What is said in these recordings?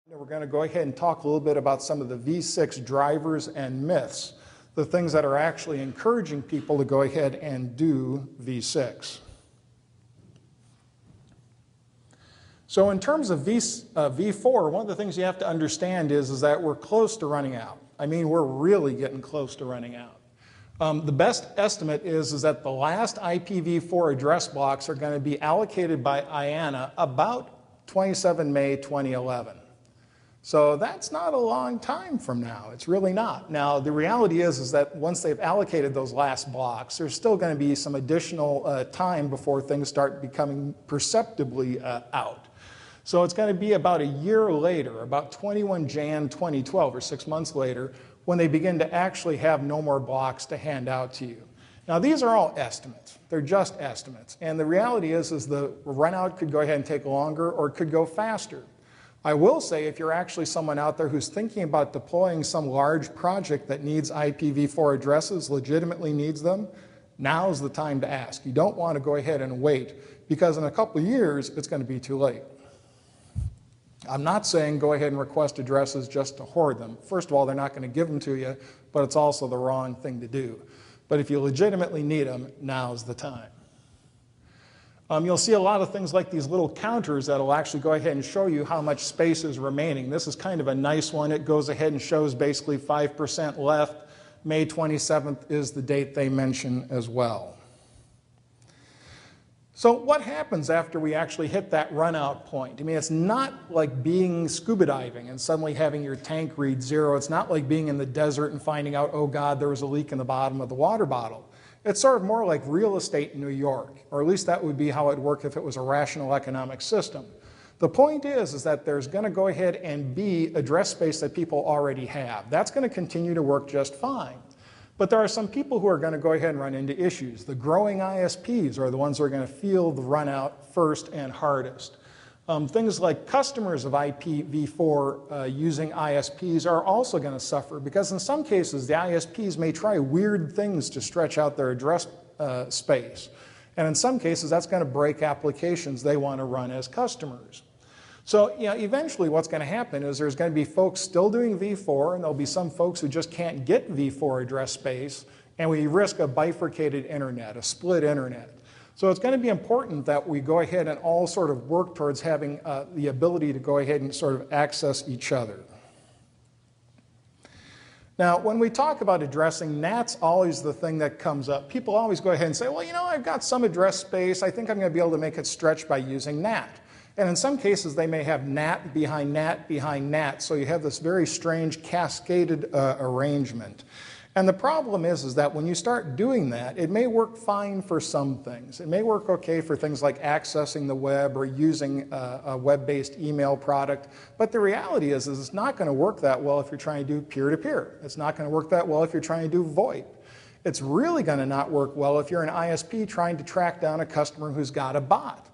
We're going to go ahead and talk a little bit about some of the V6 drivers and myths, the things that are actually encouraging people to go ahead and do V6. So in terms of V4, one of the things you have to understand is that we're close to running out. I mean, we're really getting close to running out. The best estimate is that the last IPv4 address blocks are going to be allocated by IANA about 27 May 2011. So that's not a long time from now. It's really not. Now, the reality is that once they've allocated those last blocks, there's still going to be some additional time before things start becoming perceptibly out. So it's going to be about a year later, about 21 Jan 2012, or 6 months later, when they begin to actually have no more blocks to hand out to you. Now, these are all estimates. They're just estimates. And the reality is the run out could go ahead and take longer or it could go faster. I will say if you're actually someone out there who's thinking about deploying some large project that needs IPv4 addresses, legitimately needs them, now's the time to ask. You don't want to go ahead and wait because in a couple of years, it's going to be too late. I'm not saying go ahead and request addresses just to hoard them. First of all, they're not going to give them to you, but it's also the wrong thing to do. But if you legitimately need them, now's the time. You'll see a lot of things like these little counters that will actually go ahead and show you how much space is remaining. This is kind of a nice one. It goes ahead and shows basically 5% left. May 27th is the date they mention as well. So what happens after we actually hit that run out point? I mean, it's not like being scuba diving and suddenly having your tank read 0. It's not like being in the desert and finding out, oh God, there was a leak in the bottom of the water bottle. It's sort of more like real estate in New York, or at least that would be how it would work if it was a rational economic system. The point is that there's going to go ahead and be address space that people already have. That's going to continue to work just fine. But there are some people who are going to go ahead and run into issues. The growing ISPs are the ones who are going to feel the run out first and hardest. Things like customers of IPv4 using ISPs are also going to suffer because in some cases the ISPs may try weird things to stretch out their address space. And in some cases that's going to break applications they want to run as customers. So eventually what's going to happen is there's going to be folks still doing V4 and there'll be some folks who just can't get V4 address space and we risk a bifurcated internet, a split internet. So it's going to be important that we go ahead and all sort of work towards having the ability to go ahead and sort of access each other. Now, when we talk about addressing, NAT's always the thing that comes up. People always go ahead and say, well, I've got some address space. I think I'm going to be able to make it stretch by using NAT. And in some cases, they may have NAT behind NAT behind NAT. So you have this very strange cascaded arrangement. And the problem is that when you start doing that, it may work fine for some things. It may work okay for things like accessing the web or using a web-based email product. But the reality is it's not going to work that well if you're trying to do peer-to-peer. It's not going to work that well if you're trying to do VoIP. It's really going to not work well if you're an ISP trying to track down a customer who's got a bot.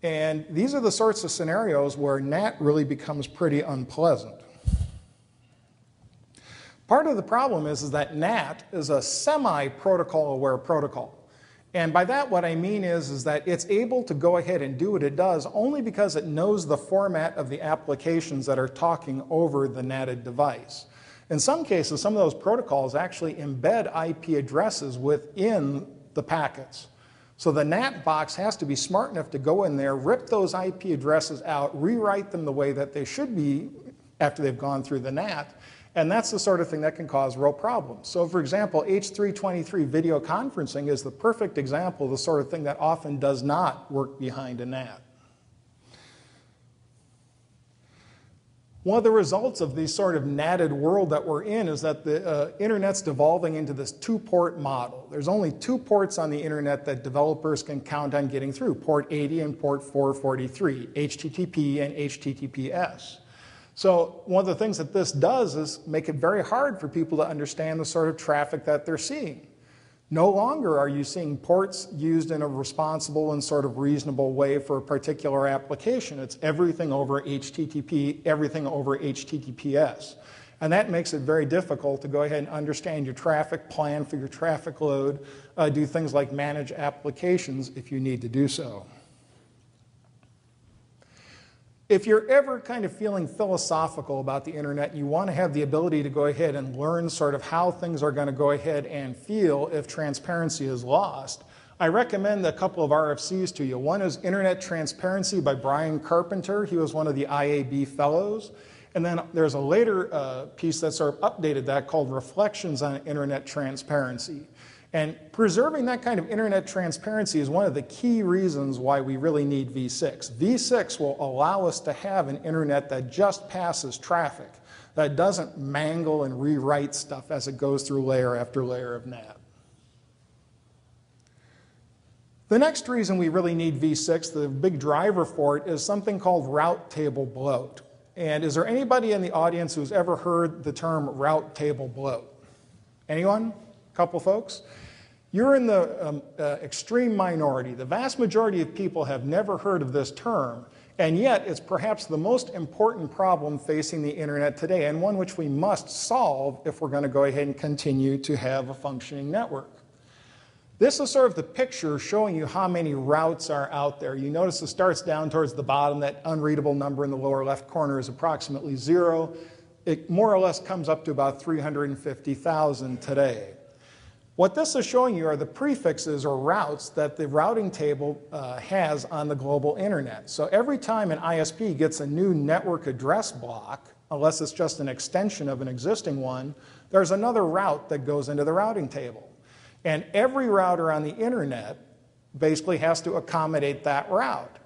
And these are the sorts of scenarios where NAT really becomes pretty unpleasant. Part of the problem is that NAT is a semi-protocol aware protocol. And by that what I mean is that it's able to go ahead and do what it does only because it knows the format of the applications that are talking over the NATed device. In some cases, some of those protocols actually embed IP addresses within the packets. So the NAT box has to be smart enough to go in there, rip those IP addresses out, rewrite them the way that they should be after they've gone through the NAT. And that's the sort of thing that can cause real problems. So for example, H323 video conferencing is the perfect example of the sort of thing that often does not work behind a NAT. One of the results of the sort of NATed world that we're in is that the internet's devolving into this two-port model. There's only 2 ports on the internet that developers can count on getting through, port 80 and port 443, HTTP and HTTPS. So one of the things that this does is make it very hard for people to understand the sort of traffic that they're seeing. No longer are you seeing ports used in a responsible and sort of reasonable way for a particular application. It's everything over HTTP, everything over HTTPS. And that makes it very difficult to go ahead and understand your traffic, plan for your traffic load, do things like manage applications if you need to do so. If you're ever kind of feeling philosophical about the internet, you want to have the ability to go ahead and learn sort of how things are going to go ahead and feel if transparency is lost, I recommend a couple of RFCs to you. One is Internet Transparency by Brian Carpenter. He was one of the IAB fellows. And then there's a later piece that sort of updated that called Reflections on Internet Transparency. And preserving that kind of internet transparency is one of the key reasons why we really need v6. v6 will allow us to have an internet that just passes traffic, that doesn't mangle and rewrite stuff as it goes through layer after layer of NAT. The next reason we really need v6, the big driver for it, is something called route table bloat. And is there anybody in the audience who's ever heard the term route table bloat? Anyone? A couple folks? You're in the extreme minority. The vast majority of people have never heard of this term, and yet it's perhaps the most important problem facing the internet today, and one which we must solve if we're going to go ahead and continue to have a functioning network. This is sort of the picture showing you how many routes are out there. You notice it starts down towards the bottom. That unreadable number in the lower left corner is approximately 0. It more or less comes up to about 350,000 today. What this is showing you are the prefixes or routes that the routing table has on the global internet. So every time an ISP gets a new network address block, unless it's just an extension of an existing one, there's another route that goes into the routing table. And every router on the internet basically has to accommodate that route.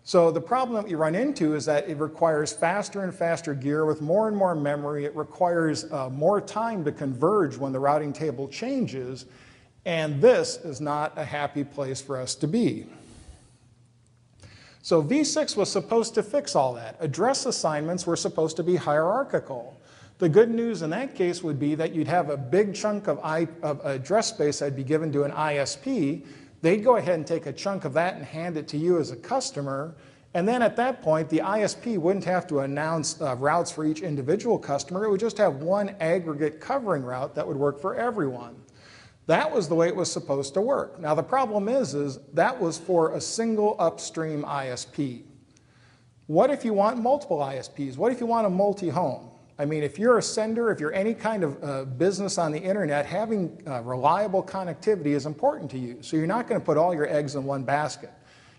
So the problem that we run into is that it requires faster and faster gear with more and more memory. It requires more time to converge when the routing table changes. And this is not a happy place for us to be. So v6 was supposed to fix all that. Address assignments were supposed to be hierarchical. The good news in that case would be that you'd have a big chunk of address space that'd be given to an ISP. They'd go ahead and take a chunk of that and hand it to you as a customer. And then at that point, the ISP wouldn't have to announce routes for each individual customer. It would just have one aggregate covering route that would work for everyone. That was the way it was supposed to work. Now the problem is that was for a single upstream ISP. What if you want multiple ISPs? What if you want a multi-home? I mean, if you're a sender, if you're any kind of business on the internet, having reliable connectivity is important to you. So you're not going to put all your eggs in one basket.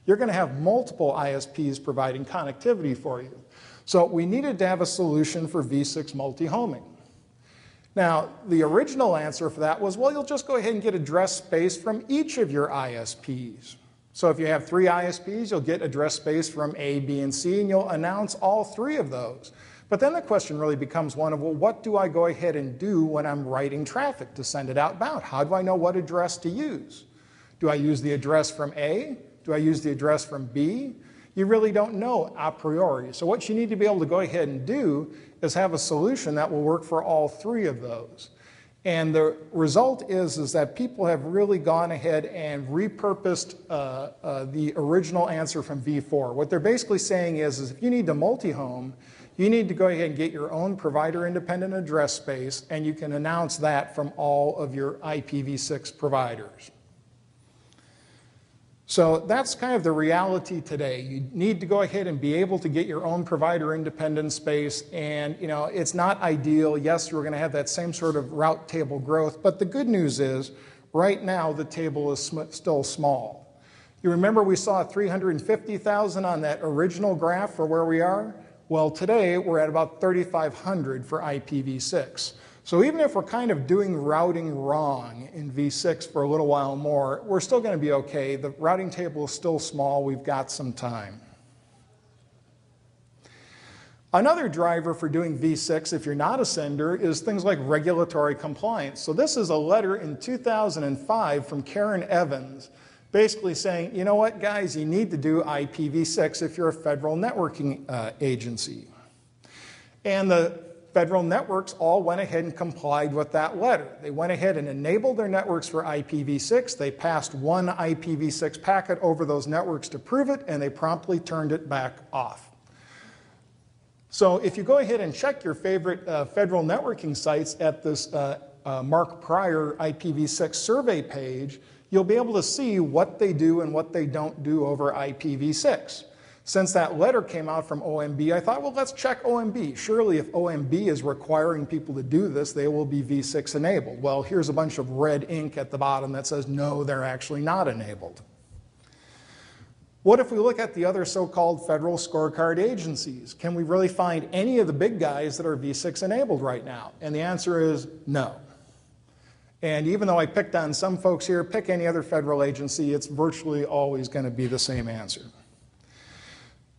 You're going to have multiple ISPs providing connectivity for you. So we needed to have a solution for v6 multi-homing. Now, the original answer for that was, well, you'll just go ahead and get address space from each of your ISPs. So if you have 3 ISPs, you'll get address space from A, B, and C, and you'll announce all 3 of those. But then the question really becomes one of, well, what do I go ahead and do when I'm writing traffic to send it outbound? How do I know what address to use? Do I use the address from A? Do I use the address from B? You really don't know a priori. So what you need to be able to go ahead and do is have a solution that will work for all 3 of those. And the result is that people have really gone ahead and repurposed the original answer from v4. What they're basically saying is if you need to multi-home, you need to go ahead and get your own provider-independent address space, and you can announce that from all of your IPv6 providers. So that's kind of the reality today. You need to go ahead and be able to get your own provider-independent space, and it's not ideal. Yes, we're going to have that same sort of route table growth, but the good news is right now the table is still small. You remember we saw 350,000 on that original graph for where we are? Well, today we're at about 3,500 for IPv6. So even if we're kind of doing routing wrong in v6 for a little while more, we're still going to be okay. The routing table is still small. We've got some time. Another driver for doing v6, if you're not a sender, is things like regulatory compliance. So this is a letter in 2005 from Karen Evans, basically saying, you know what, guys, you need to do IPv6 if you're a federal networking agency. And the federal networks all went ahead and complied with that letter. They went ahead and enabled their networks for IPv6. They passed one IPv6 packet over those networks to prove it, and they promptly turned it back off. So if you go ahead and check your favorite federal networking sites at this Mark Pryor IPv6 survey page, you'll be able to see what they do and what they don't do over IPv6. Since that letter came out from OMB, I thought, well, let's check OMB. Surely if OMB is requiring people to do this, they will be v6 enabled. Well, here's a bunch of red ink at the bottom that says, no, they're actually not enabled. What if we look at the other so-called federal scorecard agencies? Can we really find any of the big guys that are v6 enabled right now? And the answer is no. And even though I picked on some folks here, pick any other federal agency, it's virtually always going to be the same answer.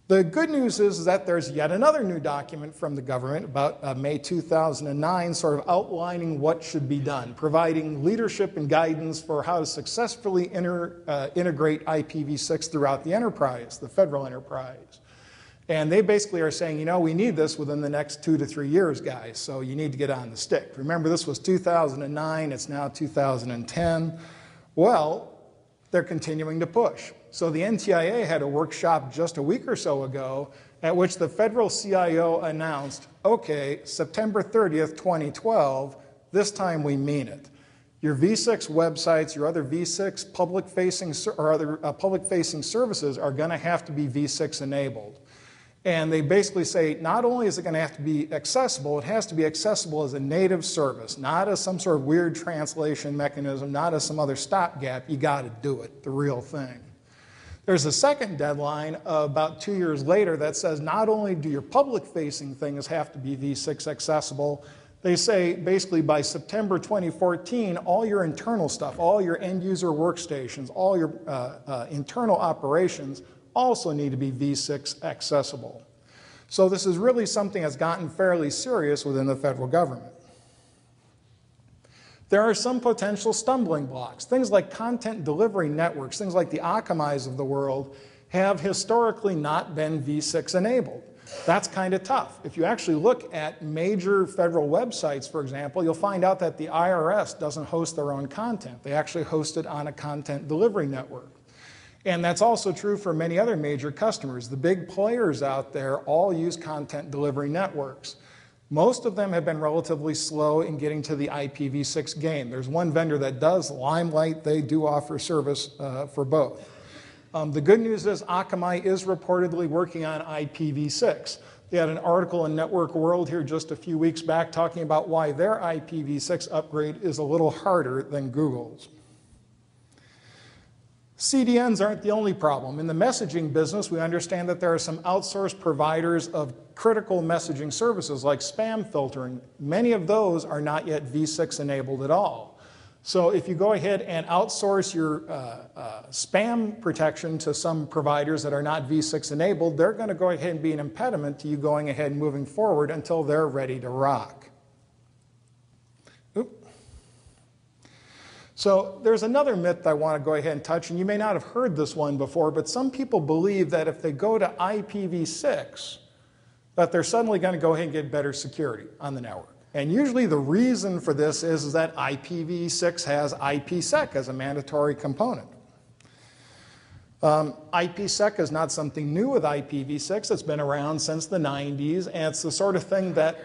The good news is that there's yet another new document from the government about May 2009 sort of outlining what should be done, providing leadership and guidance for how to successfully integrate IPv6 throughout the enterprise, the federal enterprise. And they basically are saying, you know, we need this within the next 2 to 3 years, guys, so you need to get on the stick. Remember, this was 2009, it's now 2010. Well, they're continuing to push. So the NTIA had a workshop just a week or so ago at which the federal CIO announced, okay, September 30th, 2012, this time we mean it. Your v6 websites, your other v6 public-facing or other public-facing services are going to have to be v6 enabled. And they basically say not only is it going to have to be accessible, it has to be accessible as a native service, not as some sort of weird translation mechanism, not as some other stopgap. You got to do it, the real thing. There's a second deadline about 2 years later that says not only do your public-facing things have to be v6 accessible, they say basically by September 2014, all your internal stuff, all your end-user workstations, all your internal operations also need to be v6 accessible. So this is really something that's gotten fairly serious within the federal government. There are some potential stumbling blocks. Things like content delivery networks, things like the Akamais of the world, have historically not been v6 enabled. That's kind of tough. If you actually look at major federal websites, for example, you'll find out that the IRS doesn't host their own content. They actually host it on a content delivery network. And that's also true for many other major customers. The big players out there all use content delivery networks. Most of them have been relatively slow in getting to the IPv6 game. There's one vendor that does, Limelight. They do offer service for both. The good news is Akamai is reportedly working on IPv6. They had an article in Network World here just a few weeks back talking about why their IPv6 upgrade is a little harder than Google's. CDNs aren't the only problem. In the messaging business, we understand that there are some outsourced providers of critical messaging services like spam filtering. Many of those are not yet v6 enabled at all. So if you go ahead and outsource your spam protection to some providers that are not v6 enabled, they're going to go ahead and be an impediment to you going ahead and moving forward until they're ready to rock. So there's another myth I want to go ahead and touch, and you may not have heard this one before, but some people believe that if they go to IPv6, that they're suddenly going to go ahead and get better security on the network. And usually the reason for this is that IPv6 has IPsec as a mandatory component. IPsec is not something new with IPv6. It's been around since the 90s, and it's the sort of thing that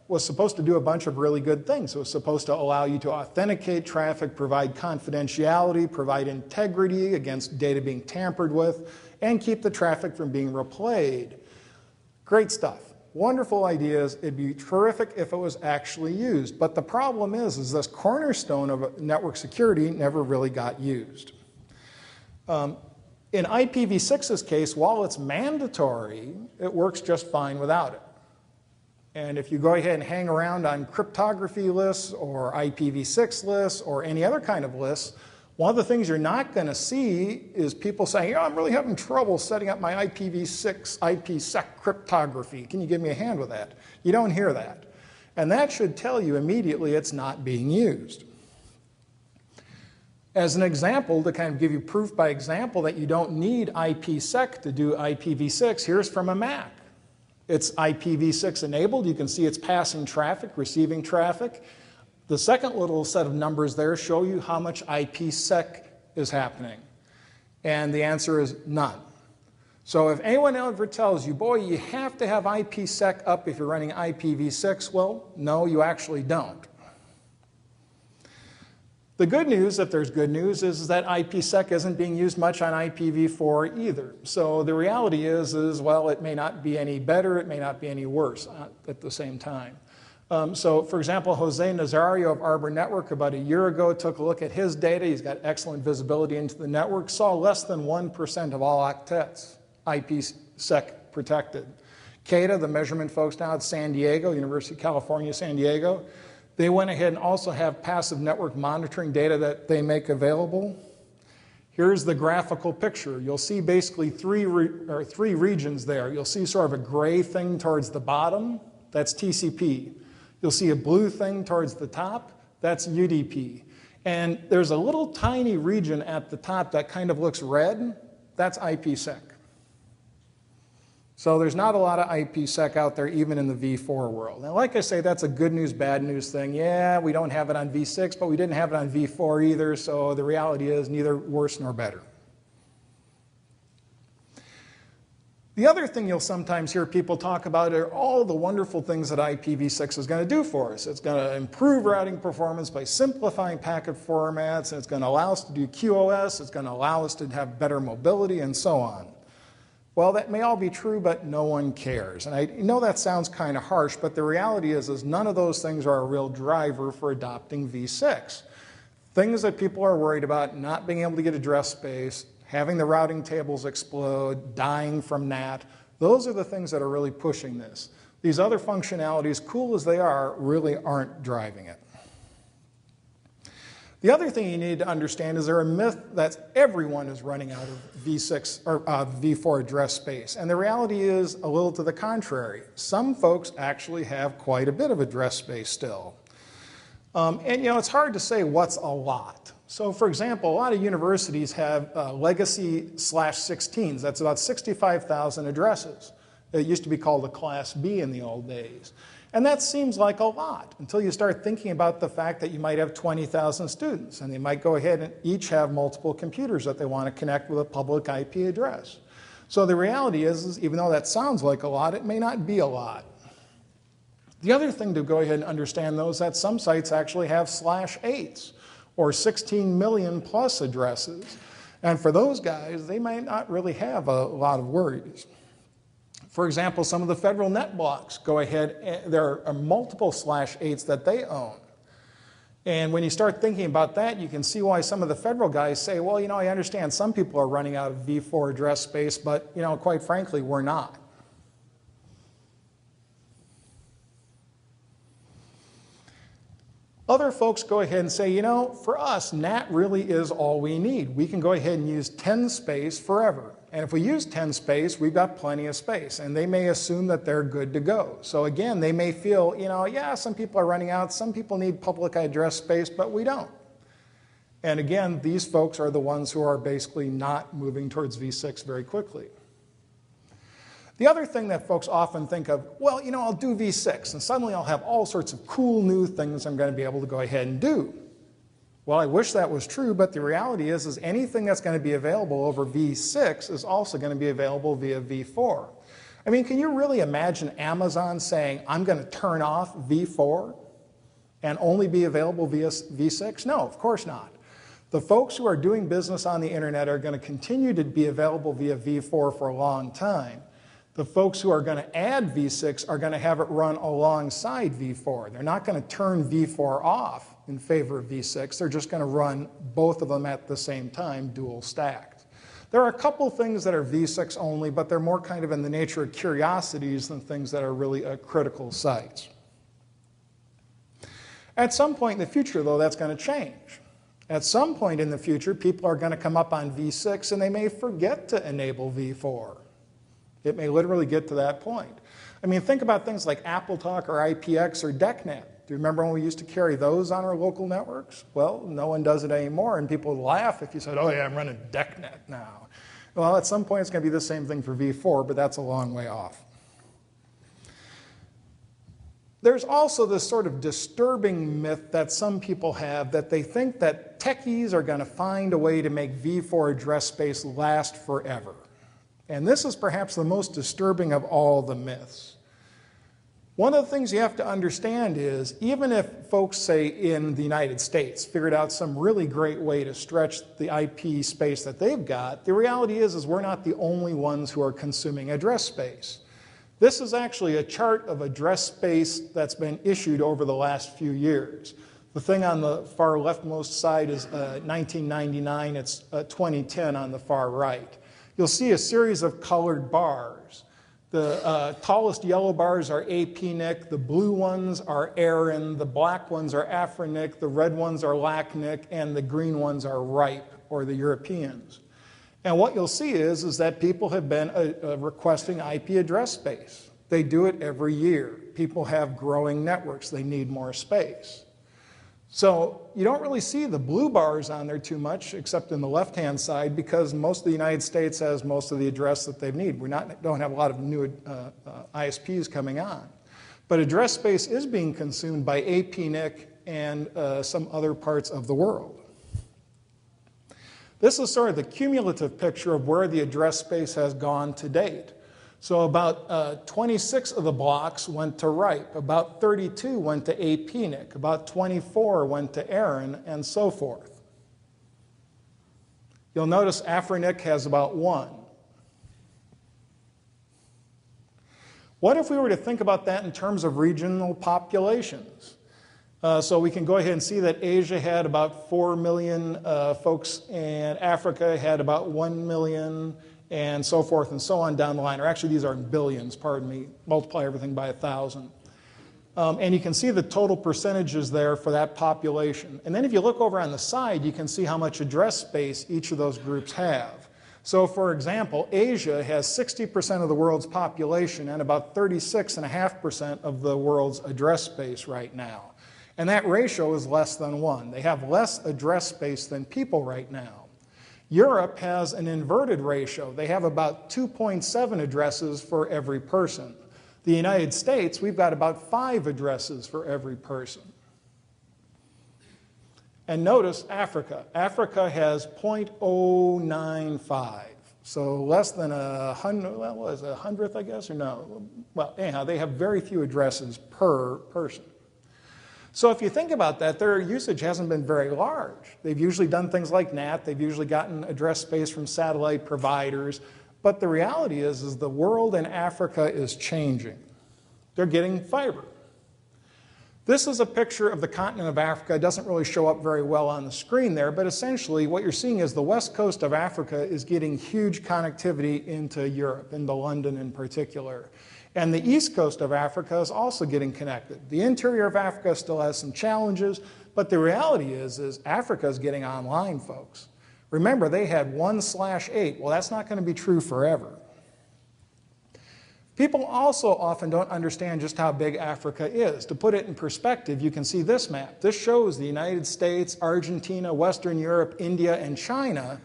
was supposed to do a bunch of really good things. It was supposed to allow you to authenticate traffic, provide confidentiality, provide integrity against data being tampered with, and keep the traffic from being replayed. Great stuff. Wonderful ideas. It'd be terrific if it was actually used. But the problem is this cornerstone of network security never really got used. In IPv6's case, while it's mandatory, it works just fine without it. And if you go ahead and hang around on cryptography lists or IPv6 lists or any other kind of lists, one of the things you're not going to see is people saying, I'm really having trouble setting up my IPv6 IPsec cryptography. Can you give me a hand with that? You don't hear that. And that should tell you immediately it's not being used. As an example, to kind of give you proof by example that you don't need IPsec to do IPv6, here's from a Mac. It's IPv6 enabled. You can see it's passing traffic, receiving traffic. The second little set of numbers there show you how much IPsec is happening. And the answer is none. So if anyone ever tells you, boy, you have to have IPsec up if you're running IPv6, well, no, you actually don't. The good news, if there's good news, is that IPsec isn't being used much on IPv4 either. So the reality is, well, it may not be any better, it may not be any worse at the same time. So for example, Jose Nazario of Arbor Network about a year ago took a look at his data. He's got excellent visibility into the network, saw less than 1% of all octets IPsec protected. CADA, the measurement folks now at San Diego, University of California, San Diego, they went ahead and also have passive network monitoring data that they make available. Here's the graphical picture. You'll see basically three regions there. You'll see sort of a gray thing towards the bottom. That's TCP. You'll see a blue thing towards the top. That's UDP. And there's a little tiny region at the top that kind of looks red. That's IPsec. So there's not a lot of IPsec out there, even in the v4 world. Now, like I say, that's a good news, bad news thing. Yeah, we don't have it on v6, but we didn't have it on v4 either, so the reality is neither worse nor better. The other thing you'll sometimes hear people talk about are all the wonderful things that IPv6 is going to do for us. It's going to improve routing performance by simplifying packet formats, and it's going to allow us to do QoS, it's going to allow us to have better mobility, and so on. Well, that may all be true, but no one cares. And I know that sounds kind of harsh, but the reality is none of those things are a real driver for adopting v6. Things that people are worried about, not being able to get address space, having the routing tables explode, dying from NAT, those are the things that are really pushing this. These other functionalities, cool as they are, really aren't driving it. The other thing you need to understand is there a myth that everyone is running out of v6 or v4 address space. And the reality is a little to the contrary. Some folks actually have quite a bit of address space still. And you know, it's hard to say what's a lot. So for example, a lot of universities have legacy /16s. That's about 65,000 addresses. It used to be called a Class B in the old days. And that seems like a lot until you start thinking about the fact that you might have 20,000 students and they might go ahead and each have multiple computers that they want to connect with a public IP address. So the reality is even though that sounds like a lot, it may not be a lot. The other thing to go ahead and understand though is that some sites actually have /8s or 16 million plus addresses. And for those guys, they might not really have a lot of worries. For example, some of the federal net blocks go ahead, there are multiple /8s that they own. And when you start thinking about that, you can see why some of the federal guys say, well, you know, I understand some people are running out of v4 address space, but, you know, quite frankly, we're not. Other folks go ahead and say, you know, for us, NAT really is all we need. We can go ahead and use 10 space forever. And if we use 10 space, we've got plenty of space. And they may assume that they're good to go. So again, they may feel, you know, yeah, some people are running out. Some people need public address space, but we don't. And again, these folks are the ones who are basically not moving towards v6 very quickly. The other thing that folks often think of, well, you know, I'll do v6, and suddenly I'll have all sorts of cool new things I'm going to be able to go ahead and do. Well, I wish that was true, but the reality is anything that's going to be available over v6 is also going to be available via v4. I mean, can you really imagine Amazon saying, I'm going to turn off v4 and only be available via v6? No, of course not. The folks who are doing business on the internet are going to continue to be available via v4 for a long time. The folks who are going to add v6 are going to have it run alongside v4. They're not going to turn v4 off in favor of v6. They're just going to run both of them at the same time, dual stacked. There are a couple things that are v6 only, but they're more kind of in the nature of curiosities than things that are really critical sites. At some point in the future, though, that's going to change. At some point in the future, people are going to come up on v6 and they may forget to enable v4. It may literally get to that point. I mean, think about things like AppleTalk or IPX or DECnet. Do you remember when we used to carry those on our local networks? Well, no one does it anymore, and people would laugh if you said, oh yeah, I'm running DECnet now. Well, at some point it's going to be the same thing for v4, but that's a long way off. There's also this sort of disturbing myth that some people have that they think that techies are going to find a way to make v4 address space last forever. And this is perhaps the most disturbing of all the myths. One of the things you have to understand is, even if folks, say, in the United States figured out some really great way to stretch the IP space that they've got, the reality is we're not the only ones who are consuming address space. This is actually a chart of address space that's been issued over the last few years. The thing on the far leftmost side is 1999, it's 2010 on the far right. You'll see a series of colored bars. The tallest yellow bars are APNIC, the blue ones are ARIN, the black ones are AFRINIC, the red ones are LACNIC, and the green ones are RIPE, or the Europeans. And what you'll see is that people have been requesting IP address space. They do it every year. People have growing networks. They need more space. So you don't really see the blue bars on there too much, except in the left-hand side, because most of the United States has most of the address that they need. We don't have a lot of new ISPs coming on. But address space is being consumed by APNIC and some other parts of the world. This is sort of the cumulative picture of where the address space has gone to date. So about 26 of the blocks went to RIPE, about 32 went to APNIC, about 24 went to ARIN, and so forth. You'll notice AFRINIC has about 1. What if we were to think about that in terms of regional populations? So we can go ahead and see that Asia had about 4 million folks, and Africa had about 1 million, and so forth and so on down the line. Or actually, these are in billions, pardon me. Multiply everything by 1,000. And you can see the total percentages there for that population. And then if you look over on the side, you can see how much address space each of those groups have. So for example, Asia has 60% of the world's population and about 36.5% of the world's address space right now. And that ratio is less than 1. They have less address space than people right now. Europe has an inverted ratio. They have about 2.7 addresses for every person. The United States, we've got about 5 addresses for every person. And notice Africa. Africa has 0.095. So less than a hundredth, I guess, or no? Well, anyhow, they have very few addresses per person. So if you think about that, their usage hasn't been very large. They've usually done things like NAT. They've usually gotten address space from satellite providers. But the reality is the world in Africa is changing. They're getting fiber. This is a picture of the continent of Africa. It doesn't really show up very well on the screen there, but essentially what you're seeing is the west coast of Africa is getting huge connectivity into Europe, into London in particular. And the east coast of Africa is also getting connected. The interior of Africa still has some challenges, but the reality is Africa is getting online, folks. Remember, they had 1/8. Well, that's not going to be true forever. People also often don't understand just how big Africa is. To put it in perspective, you can see this map. This shows the United States, Argentina, Western Europe, India, and China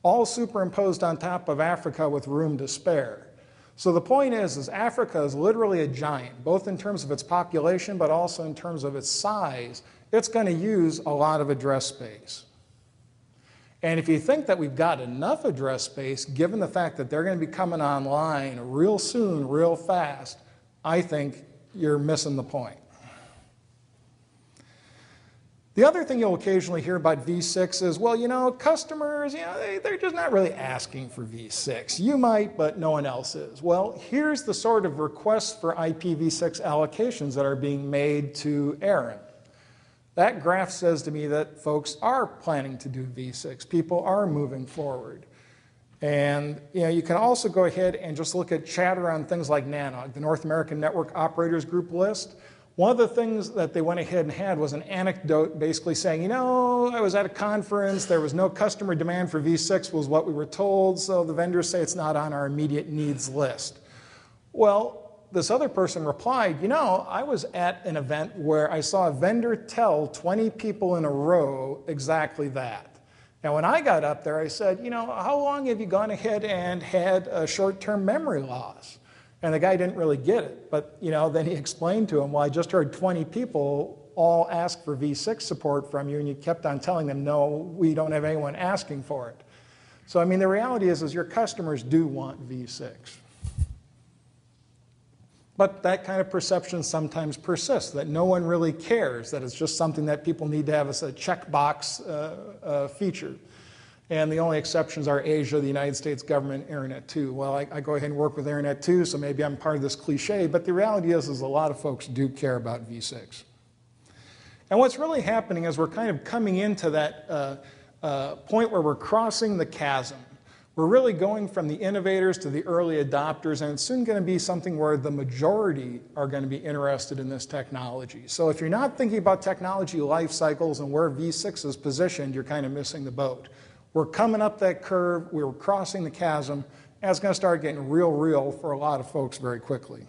all superimposed on top of Africa with room to spare. So the point is Africa is literally a giant, both in terms of its population, but also in terms of its size. It's going to use a lot of address space. And if you think that we've got enough address space, given the fact that they're going to be coming online real soon, real fast, I think you're missing the point. The other thing you'll occasionally hear about V6 is, well, customers, they're just not really asking for V6. You might, but no one else is. Well, here's the sort of requests for IPv6 allocations that are being made to ARIN. That graph says to me that folks are planning to do V6. People are moving forward. And you can also go ahead and just look at chatter on things like NAAWG, the North American Network Operators Group list. One of the things that they went ahead and had was an anecdote basically saying, I was at a conference, there was no customer demand for V6 was what we were told, so the vendors say it's not on our immediate needs list. Well, this other person replied, I was at an event where I saw a vendor tell 20 people in a row exactly that. And when I got up there, I said, how long have you gone ahead and had a short-term memory loss? And the guy didn't really get it. But, then he explained to him, well, I just heard 20 people all ask for V6 support from you, and you kept on telling them, no, we don't have anyone asking for it. So, the reality is your customers do want V6. But that kind of perception sometimes persists, that no one really cares, that it's just something that people need to have as a checkbox feature. And the only exceptions are Asia, the United States government, Internet 2. Well, I go ahead and work with Internet 2, so maybe I'm part of this cliche, but the reality is a lot of folks do care about v6. And what's really happening is we're kind of coming into that point where we're crossing the chasm. We're really going from the innovators to the early adopters, and it's soon going to be something where the majority are going to be interested in this technology. So if you're not thinking about technology life cycles and where v6 is positioned, you're kind of missing the boat. We're coming up that curve, we're crossing the chasm, and it's going to start getting real for a lot of folks very quickly.